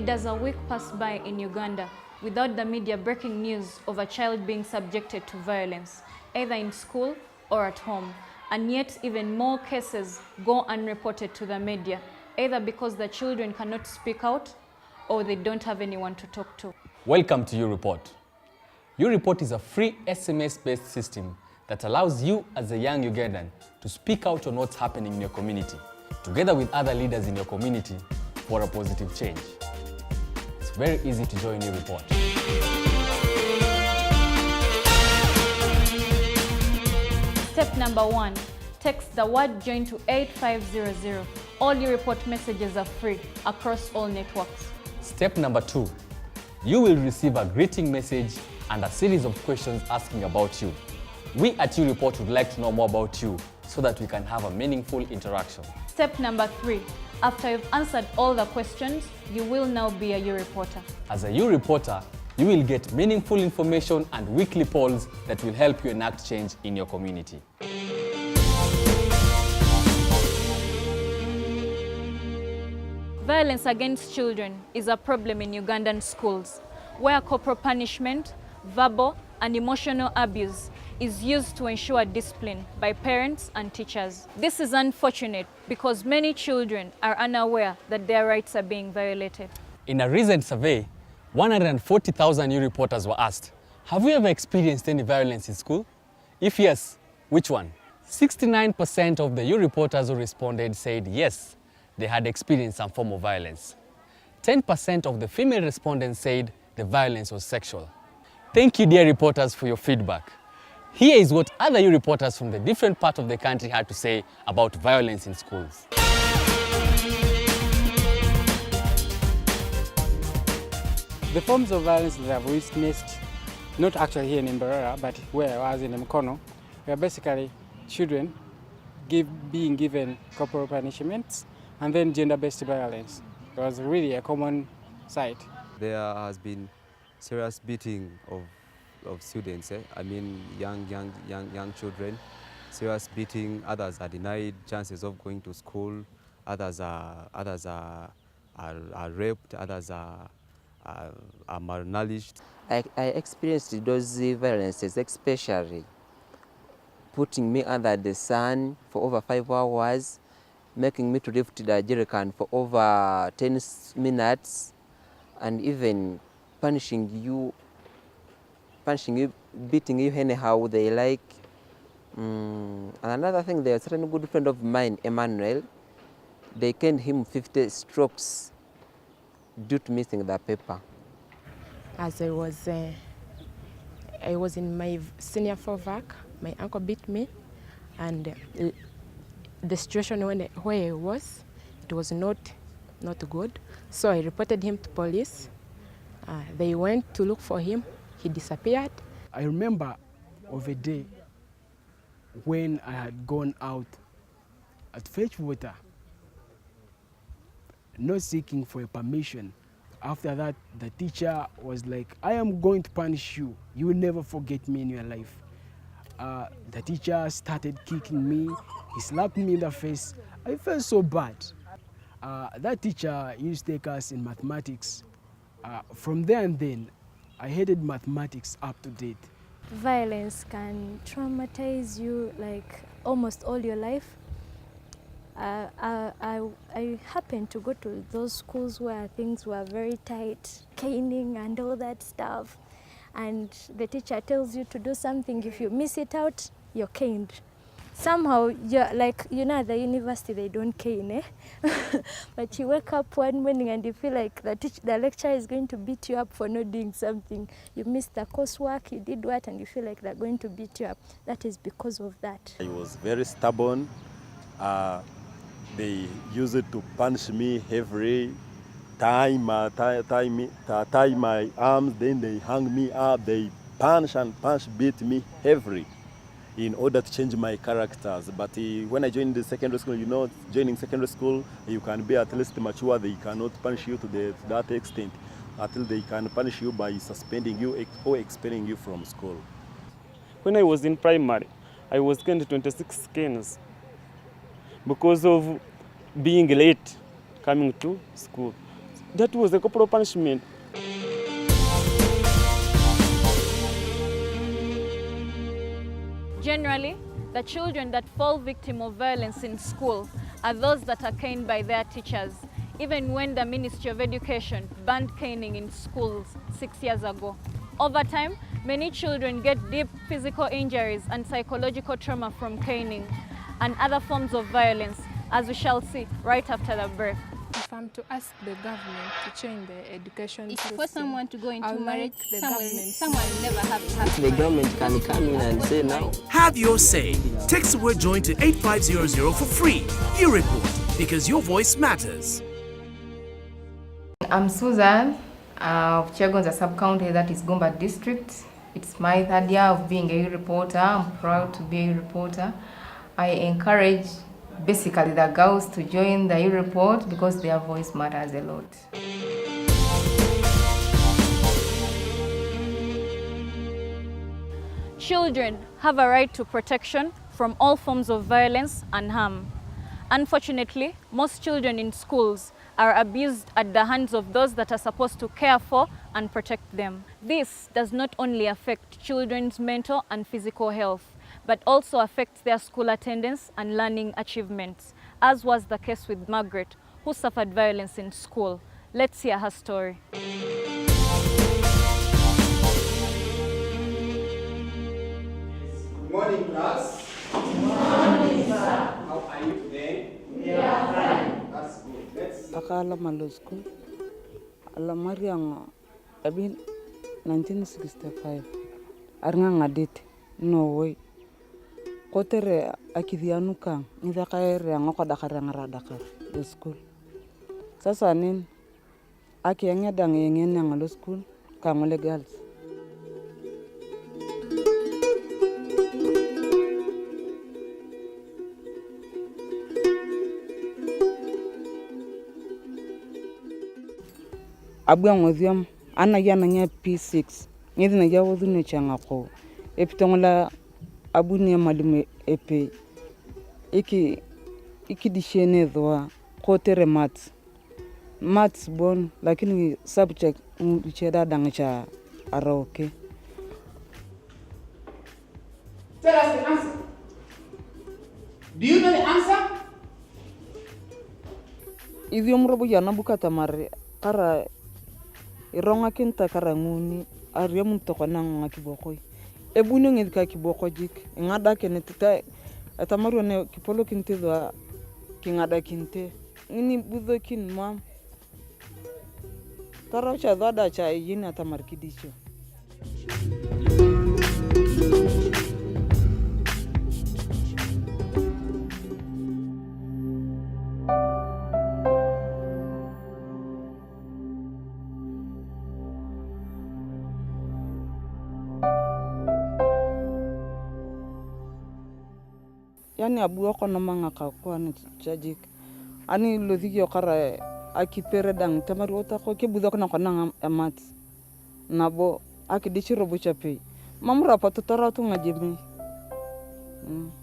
does a week pass by in Uganda without the media breaking news of a child being subjected to violence, either in school or at home. And yet even more cases go unreported to the media, either because the children cannot speak out or they don't have anyone to talk to. Welcome to YouReport. YouReport is a free SMS-based system that allows you as a young Ugandan to speak out on what's happening in your community, together with other leaders in your community for a positive change. It's very easy to join YouReport. Step number 1, text the word JOIN to 8500. All YouReport messages are free across all networks. Step number 2, you will receive a greeting message and a series of questions asking about you. We at YouReport would like to know more about you so that we can have a meaningful interaction. Step number 3, after you've answered all the questions, you will now be a YouReporter. As a YouReporter, you will get meaningful information and weekly polls that will help you enact change in your community. Violence against children is a problem in Ugandan schools, where corporal punishment, verbal and emotional abuse is used to ensure discipline by parents and teachers. This is unfortunate because many children are unaware that their rights are being violated. In a recent survey, 140,000 YouReporters were asked, have you ever experienced any violence in school? If yes, which one? 69% of the YouReporters who responded said yes, they had experienced some form of violence. 10% of the female respondents said the violence was sexual. Thank you, dear reporters, for your feedback. Here is what other YouReporters from the different parts of the country had to say about violence in schools. The forms of violence that I've witnessed, not actually here in Mbarara, but where I was in Mkono, were basically children being given corporal punishments and then gender-based violence. It was really a common sight. There has been serious beating of students, I mean young children, serious beating. Others are denied chances of going to school. Others are raped. Others are malnourished. I experienced those violences, especially putting me under the sun for over 5 hours, making me to lift the jerrycan for over 10 minutes, and even punishing you, beating you anyhow they like. And another thing, there was a certain good friend of mine, Emmanuel. They caned him 50 strokes due to missing the paper. As I was in my senior 4 VAC, my uncle beat me, and the situation where I was, it was not good. So I reported him to police. They went to look for him. He disappeared. I remember of a day when I had gone out at fetch water, not seeking for a permission. After that, the teacher was like, I am going to punish you. You will never forget me in your life. The teacher started kicking me. He slapped me in the face. I felt so bad. That teacher used to take us in mathematics. From there and then, I hated mathematics up to date. Violence can traumatize you like almost all your life. I happened to go to those schools where things were very tight, caning and all that stuff. And the teacher tells you to do something. If you miss it out, you're caned. Somehow, you're like, at the university they don't cane, eh? But you wake up one morning and you feel like the lecturer is going to beat you up for not doing something. You missed the coursework, you did what, and you feel like they're going to beat you up. That is because of that. I was very stubborn. They used to punish me every time, tie my arms, then they hung me up. They punch, beat me every in order to change my characters. But when I joined the secondary school, joining secondary school, you can be at least mature. They cannot punish you to that extent until they can punish you by suspending you or expelling you from school. When I was in primary, I was caned 26 canes because of being late coming to school. That was the corporal punishment. Generally, the children that fall victim of violence in school are those that are caned by their teachers, even when the Ministry of Education banned caning in schools 6 years ago. Over time, many children get deep physical injuries and psychological trauma from caning and other forms of violence, as we shall see right after the break. If I'm to ask the government to change the education If system, for someone to go into marriage, someone never have the government can come in and say now. Have your say. Text the word join to 8500 for free. You report, because your voice matters. I'm Susan of Chagonza sub-county, that is Gomba district. It's my third year of being a reporter. I'm proud to be a reporter. I encourage basically the girls to join the report because their voice matters a lot. Children have a right to protection from all forms of violence and harm. Unfortunately, most children in schools are abused at the hands of those that are supposed to care for and protect them. This does not only affect children's mental and physical health, but also affects their school attendance and learning achievements, as was the case with Margaret, who suffered violence in school. Let's hear her story. Good morning, class. Good morning, sir. How are you today? We are fine. That's good. Let's Akala malo school. Alamari ang abin 1965. Arnga ngadit. No way. Kotere akidhianu kang. Nida kaere ang ako dakar ang radakar. The school. Sasa nin. Aki ang yadang yengen ang lo school. Kamole girls. Abuang odium ana yana nya P6 ngezi na jawo dune changa ko epitongola abunia malume epe iki dishene doa kotere maths bon lakini subject ucheda dangacha aroke. tell us the answer. Do you know the answer? Idiom robo yana bukata mare kara ironga kinta karanguni ariam tokona ngakibokoi ebunyo ngedika kiboko jik ngada kenetita atamaru ne kipolo kinte do kingada kinte ngini budo kin mam taracha dada cha yini atamar kidicho. Yani abu ko no manga ka ko an chajik ani lodhigi okara akipere dang tamari ota ko ke budok na kona amat nabo akidichiro buchape mamura patotara to ngajemi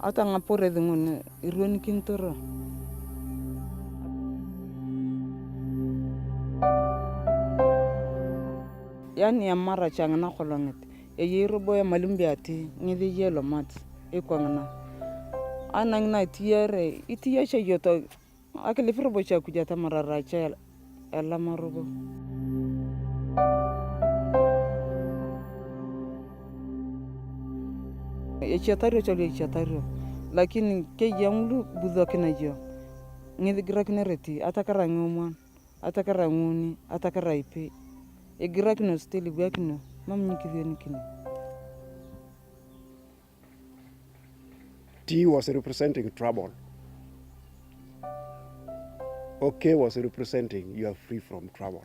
ata ngapore dungune ironi kintoro. Yani amara changa na kolonget e yero boya malumbiati ngidi yelo mat e kwangana anang na tiere itia cha yoto akele firbo cha kujata marara cha ala marobo. E chatario cha le chatario lakini ke yamlu budokina jo ngidi grakne reti atakara ngomwan atakara nguni atakara ipe e grakno steli bakno mam nikivyo nikini. T was representing trouble. OK was representing you are free from trouble.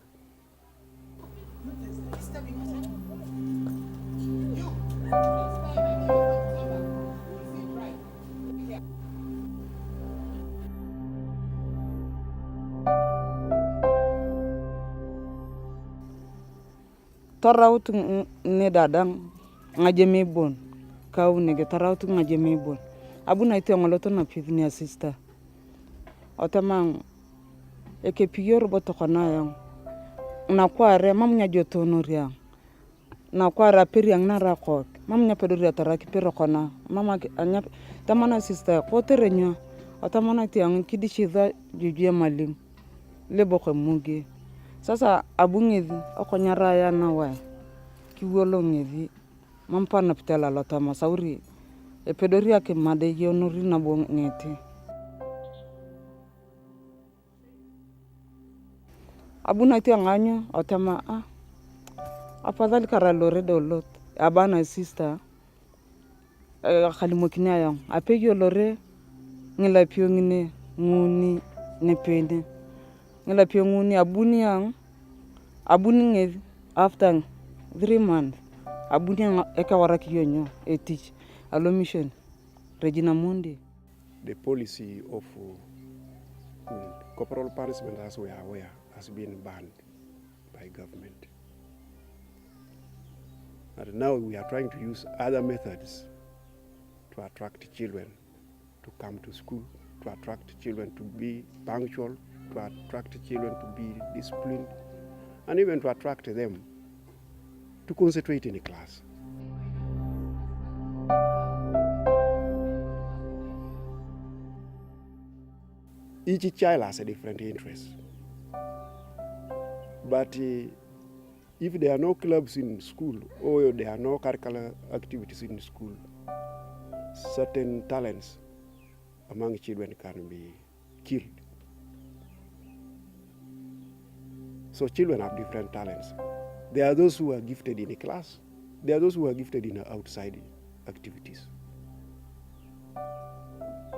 Taraut ne dadang ngajeme bon kau nege taraut ngajeme bon abuna ite ngoloto na pivnia sister otamang eke piyor boto kana yang na kware mamnya jotonoria na kwara periang na rakot mamnya pedoria taraki perokona mama anya tamana sister koterenyo atamana tiang kidishidha jujue malim lebo muge sasa abungedhi okonyara ya na wa kiwolo ngedhi mampana pitala lotama sauri e pedoria ke made yonori na bongete abuna tiang anyo otama afadhali karalore dolot abana sister khalimokina yang apegyo lore ngila piongine nguni nepende ngila pionguni abuni yang abuni nge after 3 months abuni yang eka waraki yonyo teach alo mission Regina Mundi. The policy of corporal punishment, as we are aware, has been banned by government. And now we are trying to use other methods to attract children to come to school, to attract children to be punctual, to attract children to be disciplined, and even to attract them to concentrate in a class. Each child has a different interest. But if there are no clubs in school or there are no curricular activities in school, certain talents among children can be killed. So children have different talents. There are those who are gifted in a class. There are those who are gifted in outside activities.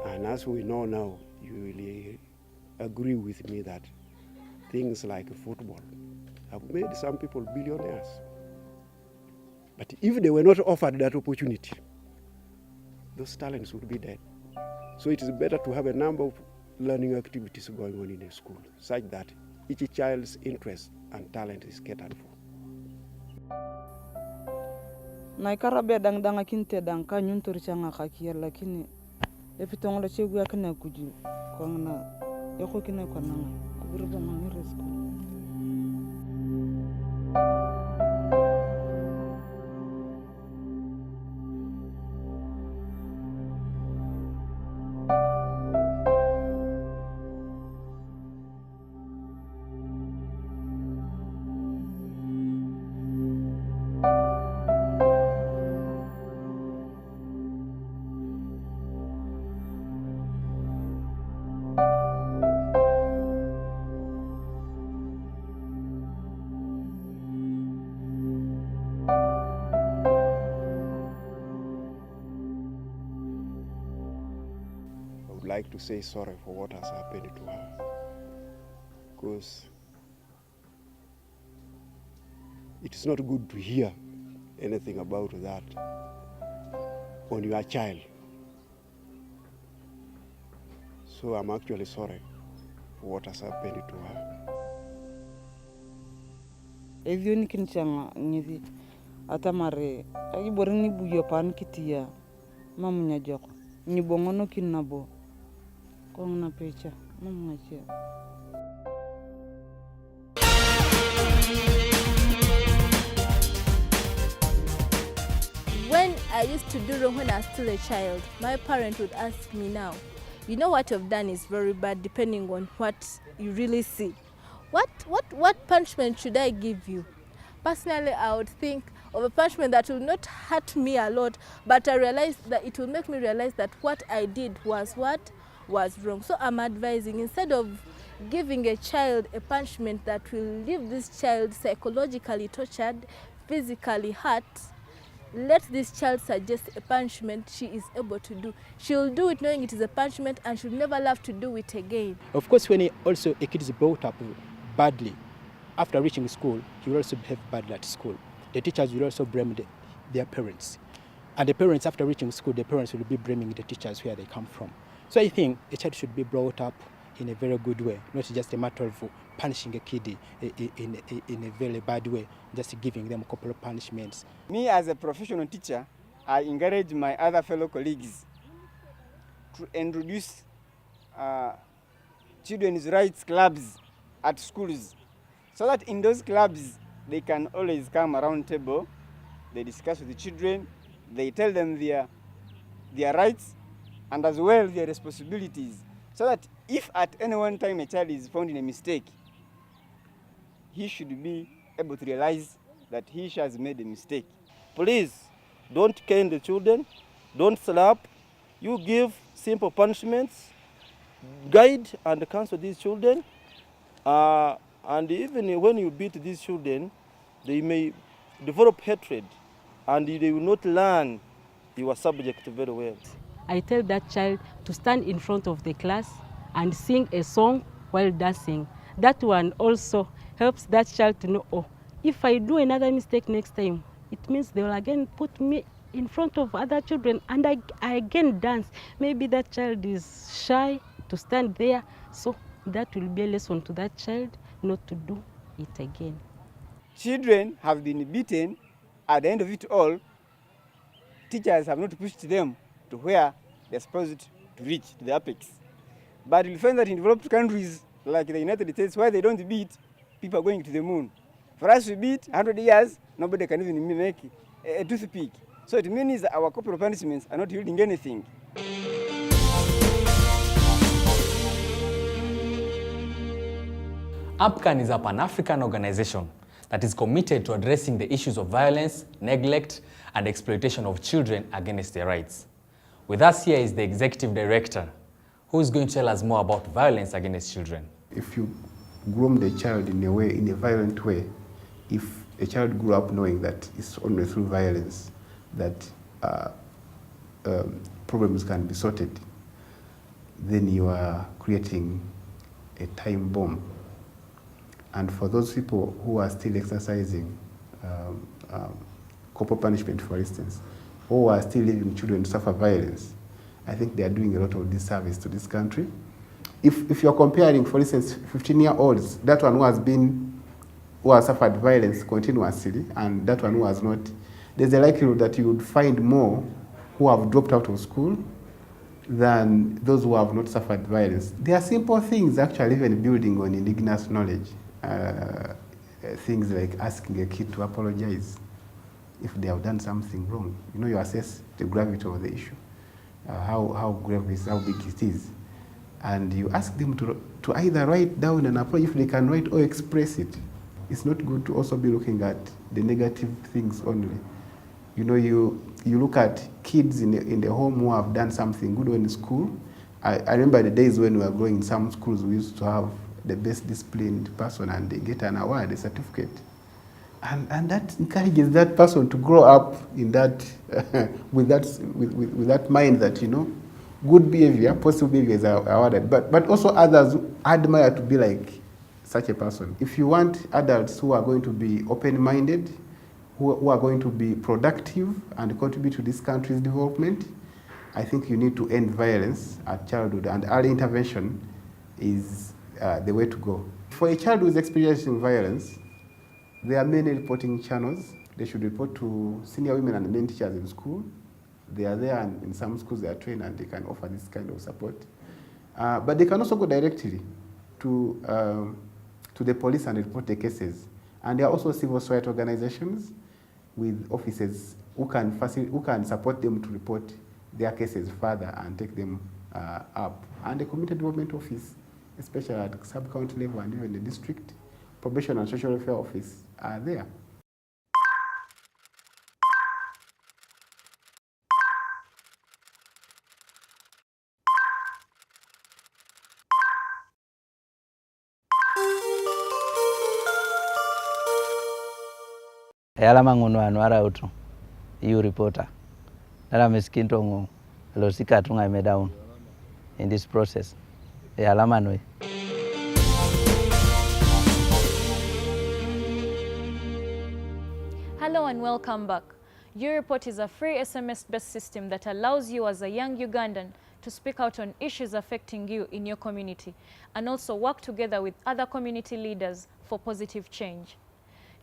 And as we know now, you will agree with me that things like football have made some people billionaires. But if they were not offered that opportunity, those talents would be dead. So it is better to have a number of learning activities going on in a school, such that each child's interest and talent is catered for. Naikara be dang kinte dang ka nyuntur changa kakia lakini epitongolo chegu yakana kuju kongna yako kina kwananga aburuba mangere school. Like to say sorry for what has happened to her, because it is not good to hear anything about that on your child. So I'm actually sorry for what has happened to her. Evyo nikinchanga ngithi atamare agiborni buyo pan kitia mamunya joko nyibongono kinabo kongna pecha mamunya chia. When I used to do wrong when I was still a child, my parent would ask me now, you know what you've done is very bad depending on what you really see. What punishment should I give you? Personally, I would think of a punishment that will not hurt me a lot, but I realized that it will make me realize that what I did was what was wrong. So I'm advising, instead of giving a child a punishment that will leave this child psychologically tortured, physically hurt, let this child suggest a punishment she is able to do. She'll do it knowing it is a punishment and she'll never love to do it again. Of course, when a kid is brought up badly, after reaching school, he will also behave badly at school. The teachers will also blame their parents. And the parents, after reaching school, the parents will be blaming the teachers where they come from. So I think a child should be brought up in a very good way, not just a matter of punishing a kid in a very bad way, just giving them a couple of punishments. Me as a professional teacher, I encourage my other fellow colleagues to introduce children's rights clubs at schools so that in those clubs, they can always come around table, they discuss with the children, they tell them their rights and as well their responsibilities, so that if at any one time a child is found in a mistake, he should be able to realize that he has made a mistake. Please, don't cane the children, don't slap. You give simple punishments, guide and counsel these children. And even when you beat these children, they may develop hatred and they will not learn your subject very well. I tell that child to stand in front of the class and sing a song while dancing. That one also helps that child to know, oh, if I do another mistake next time, it means they will again put me in front of other children and I again dance. Maybe that child is shy to stand there, so that will be a lesson to that child not to do it again. Children have been beaten. At the end of it all, teachers have not pushed them to where they're supposed to reach, to the apex. But you'll find that in developed countries like the United States, where they don't beat, people are going to the moon. For us to beat 100 years, nobody can even make a toothpick. So it means that our corporal punishments are not yielding anything. APCAN is a Pan-African organization that is committed to addressing the issues of violence, neglect, and exploitation of children against their rights. With us here is the executive director, who is going to tell us more about violence against children. If you groom the child in a violent way, if a child grew up knowing that it's only through violence that problems can be sorted, then you are creating a time bomb. And for those people who are still exercising corporal punishment, for instance, or are still leaving children to suffer violence, I think they are doing a lot of disservice to this country. If you're comparing, for instance, 15-year-olds, that one who has suffered violence continuously, and that one who has not, there's a likelihood that you would find more who have dropped out of school than those who have not suffered violence. There are simple things, actually, even building on indigenous knowledge. Things like asking a kid to apologize if they have done something wrong. You know, you assess the gravity of the issue, how grave is, how big it is. And you ask them to either write down an apology if they can write or express it. It's not good to also be looking at the negative things only. You know, you look at kids in the home who have done something good in school. I remember the days when we were growing in some schools, we used to have the best disciplined person and they get an award, a certificate. And that encourages that person to grow up in that, with that mind that, you know, good behavior, positive behavior is awarded, but also others admire to be like such a person. If you want adults who are going to be open-minded, who are going to be productive and contribute to this country's development, I think you need to end violence at childhood, and early intervention is the way to go. For a child who is experiencing violence, there are many reporting channels. They should report to senior women and men teachers in school. They are there, and in some schools they are trained and they can offer this kind of support. But they can also go directly to the police and report the cases. And there are also civil society organizations with officers who can support them to report their cases further and take them up. And the community development office, especially at sub-county level and even the district, probation and social welfare office are there. Yala ngono anu ara utu you reporter nara miskinto ngo lo sika tunga me down in this process yala manwe. Hello and welcome back. YouReport is a free SMS-based system that allows you as a young Ugandan to speak out on issues affecting you in your community and also work together with other community leaders for positive change.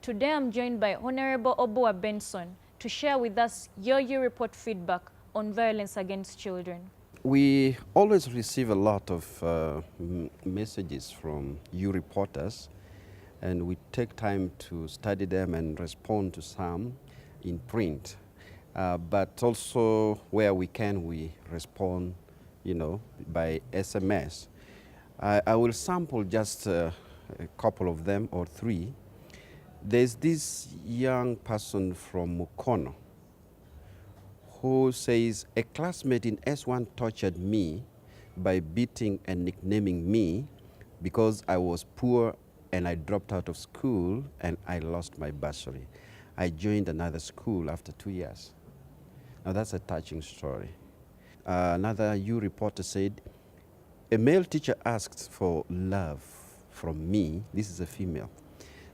Today I'm joined by Honorable Obua Benson to share with us your YouReport feedback on violence against children. We always receive a lot of messages from you reporters and we take time to study them and respond to some in print. But also where we can, we respond, by SMS. I will sample just a couple of them or three. There's this young person from Mukono who says, a classmate in S1 tortured me by beating and nicknaming me because I was poor and I dropped out of school and I lost my bursary. I joined another school after 2 years. Now that's a touching story. Another U reporter said, a male teacher asked for love from me, this is a female,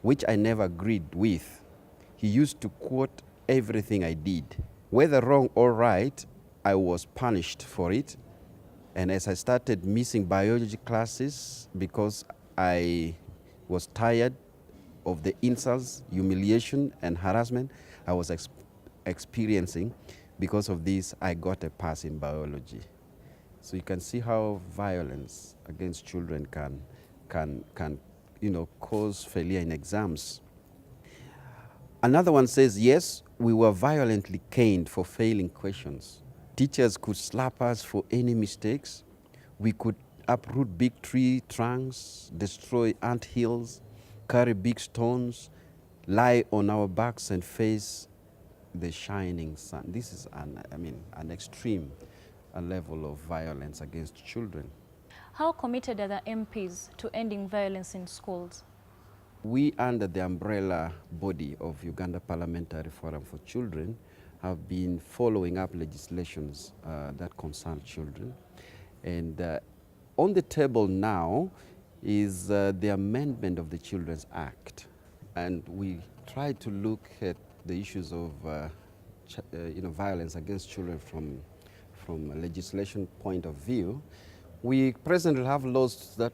which I never agreed with. He used to quote everything I did. Whether wrong or right, I was punished for it. And as I started missing biology classes because I was tired of the insults, humiliation, and harassment I was experiencing, because of this, I got a pass in biology. So you can see how violence against children can cause failure in exams. Another one says, yes, we were violently caned for failing questions. Teachers could slap us for any mistakes. We could uproot big tree trunks, destroy ant hills, carry big stones, lie on our backs and face the shining sun. This is an extreme level of violence against children. How committed are the MPs to ending violence in schools? We, under the umbrella body of Uganda Parliamentary Forum for Children, have been following up legislations that concern children. And on the table now is the amendment of the Children's Act. And we try to look at the issues of violence against children from a legislation point of view. We presently have laws that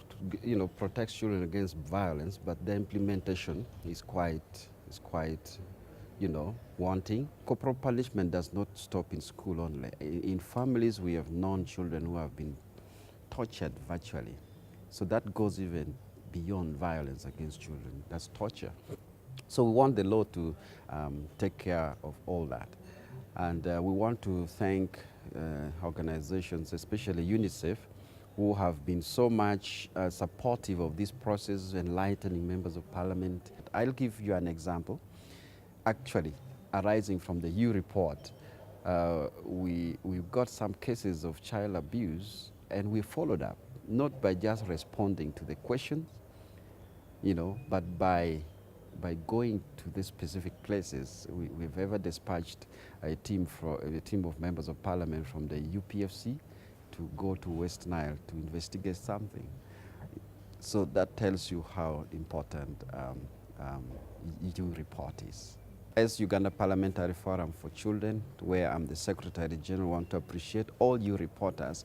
protect children against violence, but the implementation is quite wanting. Corporal punishment does not stop in school only. In families, we have known children who have been tortured virtually. So that goes even beyond violence against children. That's torture. So we want the law to take care of all that. And we want to thank organizations, especially UNICEF, who have been so much supportive of this process, enlightening members of parliament. I'll give you an example. Actually, arising from the U report, we've got some cases of child abuse, and we followed up, not by just responding to the questions, but by going to the specific places. We've ever dispatched a team of members of parliament from the UPFC to go to West Nile to investigate something. So that tells you how important EU report is. As Uganda Parliamentary Forum for Children, where I'm the Secretary General, I want to appreciate all you reporters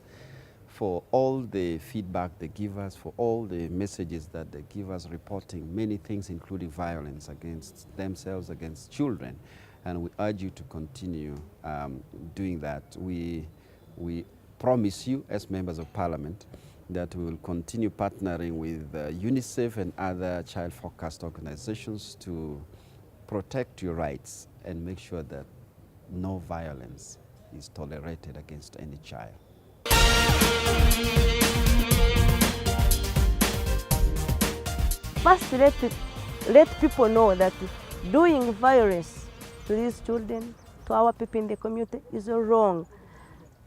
for all the feedback they give us, for all the messages that they give us, reporting many things, including violence against themselves, against children. And we urge you to continue doing that. We promise you, as members of parliament, that we will continue partnering with UNICEF and other child-focused organizations to protect your rights and make sure that no violence is tolerated against any child. First, let people know that doing violence to these children, to our people in the community, is wrong.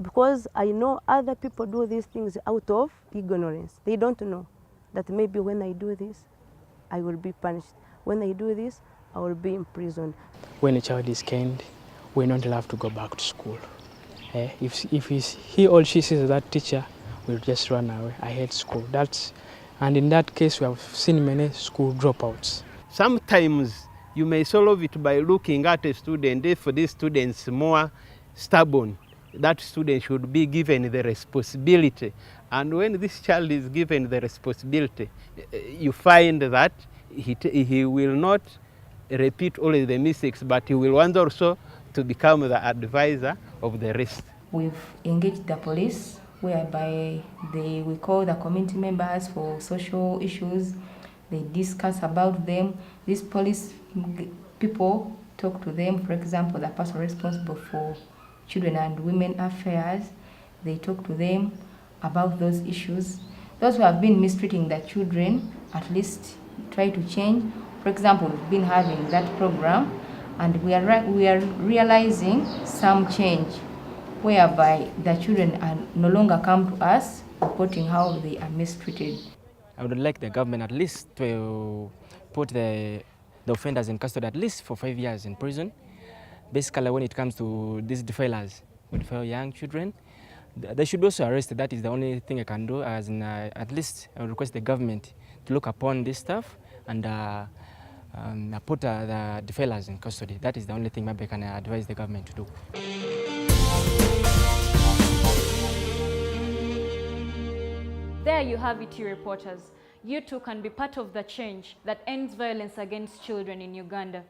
Because I know other people do these things out of ignorance. They don't know that maybe when I do this, I will be punished. When I do this, I will be imprisoned. When a child is caned, we're not allowed to go back to school. If he or she sees that teacher, we'll just run away. I hate school. And in that case, we have seen many school dropouts. Sometimes you may solve it by looking at a student. If this student is more stubborn, that student should be given the responsibility. And when this child is given the responsibility, you find that he will not repeat all the mistakes, but he will want also to become the advisor of the rest. We've engaged the police, whereby we call the community members for social issues. they discuss about them. These police people talk to them. For example, the person responsible for children and women affairs, they talk to them about those issues. Those who have been mistreating the children, at least try to change. For example, we've been having that program, and we are realizing some change, whereby the children are no longer come to us reporting how they are mistreated. I would like the government at least to put the offenders in custody at least for 5 years in prison. Basically, when it comes to these defilers who defile young children, they should also arrest. That is the only thing I can do. As in, at least I would request the government to look upon this stuff and put the defilers in custody. That is the only thing maybe I can advise the government to do. There you have it, you reporters. You too can be part of the change that ends violence against children in Uganda.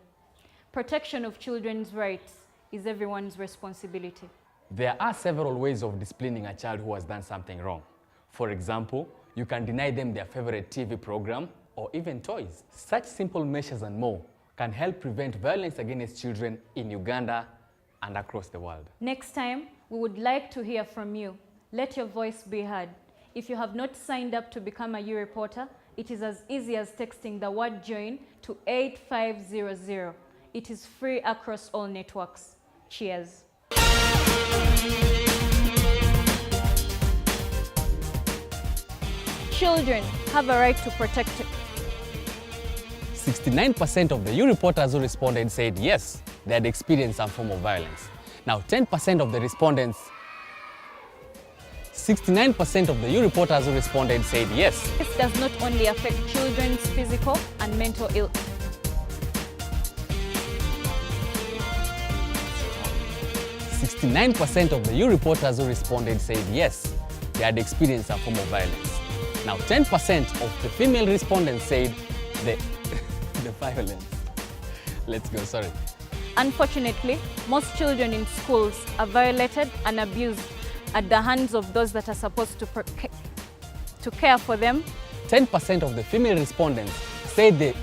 Protection of children's rights is everyone's responsibility. There are several ways of disciplining a child who has done something wrong. For example, you can deny them their favorite TV program or even toys. Such simple measures and more can help prevent violence against children in Uganda and across the world. Next time, we would like to hear from you. Let your voice be heard. If you have not signed up to become a U reporter, it is as easy as texting the word join to 8500. It is free across all networks. Cheers. Children have a right to protect it. 69% of the U reporters who responded said yes, they had experienced some form of violence. Now 10% of the respondents 69% of the U reporters who responded said yes. This does not only affect children's physical and mental ill. .69% of the U reporters who responded said yes, they had experienced some form of violence. Now 10% of the female respondents said the violence. Let's go, sorry. Unfortunately, most children in schools are violated and abused at the hands of those that are supposed to care for them. 10% of the female respondents said they